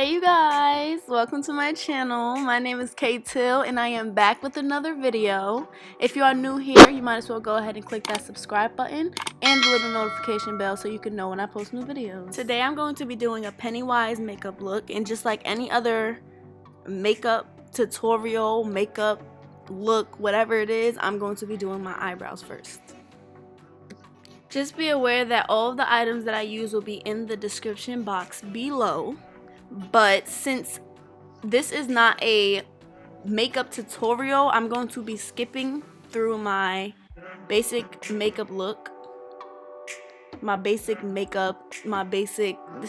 Hey you guys, welcome to my channel. My name is KayTill and I am back with another video. If you are new here, you might as well go ahead and click that subscribe button and the little notification bell so you can know when I post new videos. Today I'm going to be doing a Pennywise makeup look, and just like any other makeup tutorial, makeup look, whatever it is, I'm going to be doing my eyebrows first. Just be aware that all of the items that I use will be in the description box below. But since this is not a makeup tutorial, I'm going to be skipping through my basic makeup look. This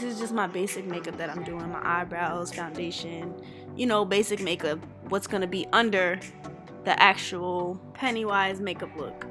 is just my basic makeup that I'm doing. My eyebrows, foundation, you know, basic makeup. What's going to be under the actual Pennywise makeup look.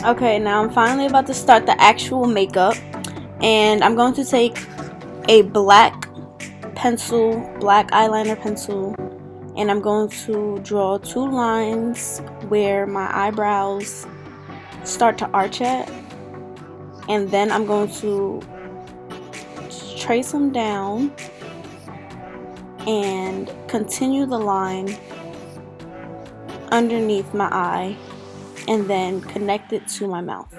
Okay, now I'm finally about to start the actual makeup, and I'm going to take a black eyeliner pencil, and I'm going to draw two lines where my eyebrows start to arch at, and then I'm going to trace them down and continue the line underneath my eye and then connect it to my mouth.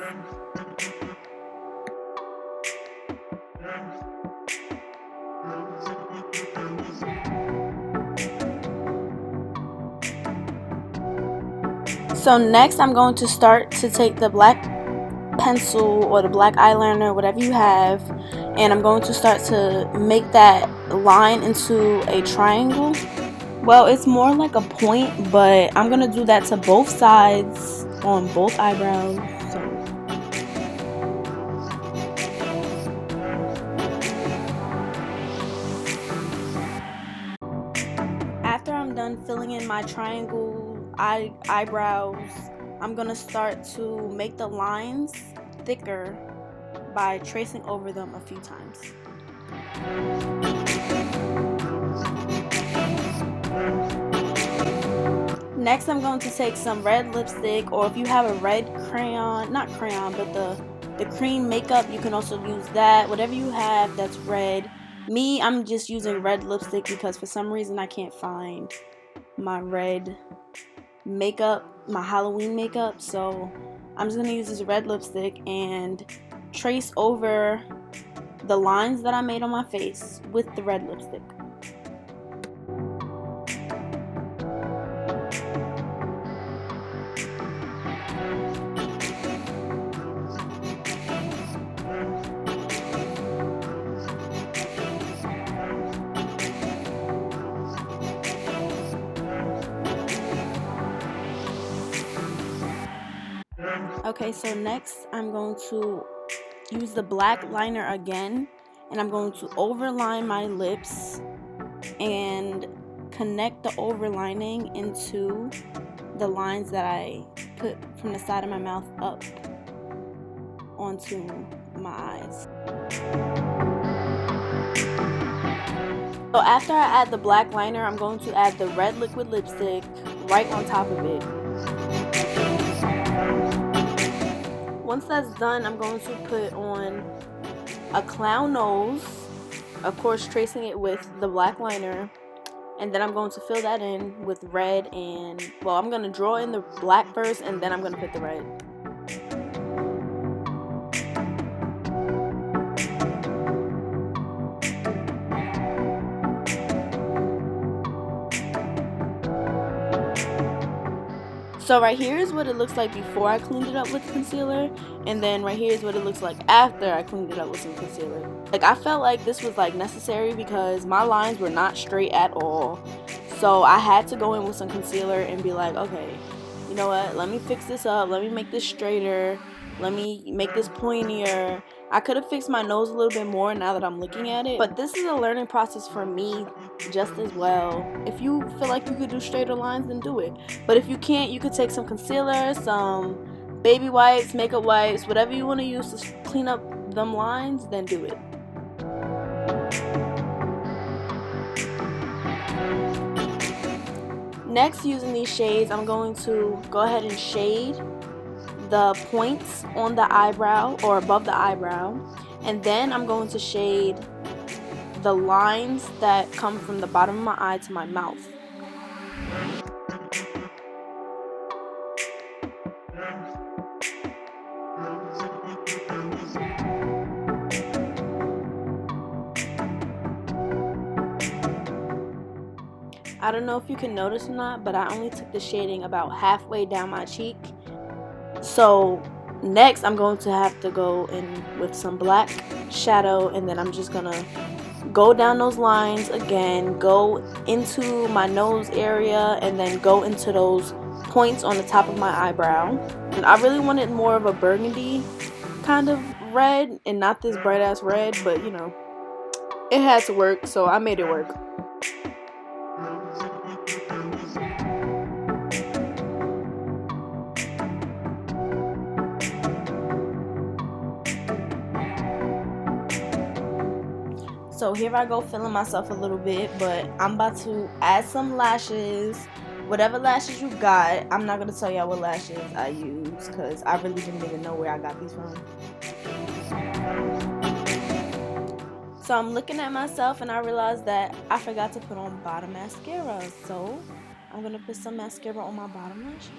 So next I'm going to start to take the black pencil or the black eyeliner, whatever you have, and I'm going to start to make that line into a triangle. Well, it's more like a point, but I'm gonna do that to both sides on both eyebrows. After I'm done filling in my triangle eyebrows, I'm gonna start to make the lines thicker by tracing over them a few times. Next, I'm going to take some red lipstick, or if you have a red crayon, not crayon, but the cream makeup, you can also use that. Whatever you have that's red. Me, I'm just using red lipstick because for some reason I can't find my red makeup, my Halloween makeup. So I'm just going to use this red lipstick and trace over the lines that I made on my face with the red lipstick. Okay, so next I'm going to use the black liner again, and I'm going to overline my lips and connect the overlining into the lines that I put from the side of my mouth up onto my eyes. So after I add the black liner, I'm going to add the red liquid lipstick right on top of it. Once that's done, I'm going to put on a clown nose, of course tracing it with the black liner, and then I'm going to fill that in with red, and well, I'm going to draw in the black first and then I'm going to put the red. So right here is what it looks like before I cleaned it up with concealer, and then right here is what it looks like after I cleaned it up with some concealer. Like, I felt like this was like necessary because my lines were not straight at all. So I had to go in with some concealer and be like, okay, you know what, let me fix this up, let me make this straighter, let me make this pointier. I could have fixed my nose a little bit more now that I'm looking at it, but this is a learning process for me just as well. If you feel like you could do straighter lines, then do it. But if you can't, you could take some concealer, some baby wipes, makeup wipes, whatever you want to use to clean up them lines, then do it. Next, using these shades, I'm going to go ahead and shade the points on the eyebrow or above the eyebrow, and then I'm going to shade the lines that come from the bottom of my eye to my mouth. I don't know if you can notice or not, but I only took the shading about halfway down my cheek. So next I'm going to have to go in with some black shadow, and then I'm just gonna go down those lines again, go into my nose area, and then go into those points on the top of my eyebrow. And I really wanted more of a burgundy kind of red and not this bright ass red, but you know, it had to work, so I made it work. So here I go feeling myself a little bit, but I'm about to add some lashes. Whatever lashes you got, I'm not going to tell y'all what lashes I use because I really didn't even know where I got these from. So I'm looking at myself and I realized that I forgot to put on bottom mascara. So I'm going to put some mascara on my bottom lashes.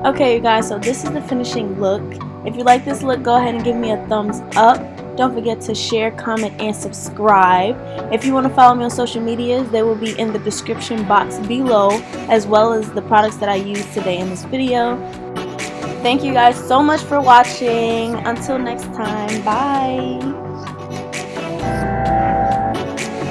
Okay, you guys, so this is the finishing look. If you like this look, go ahead and give me a thumbs up. Don't forget to share, comment, and subscribe. If you want to follow me on social medias, they will be in the description box below, as well as the products that I used today in this video. Thank you guys so much for watching. Until next time, bye.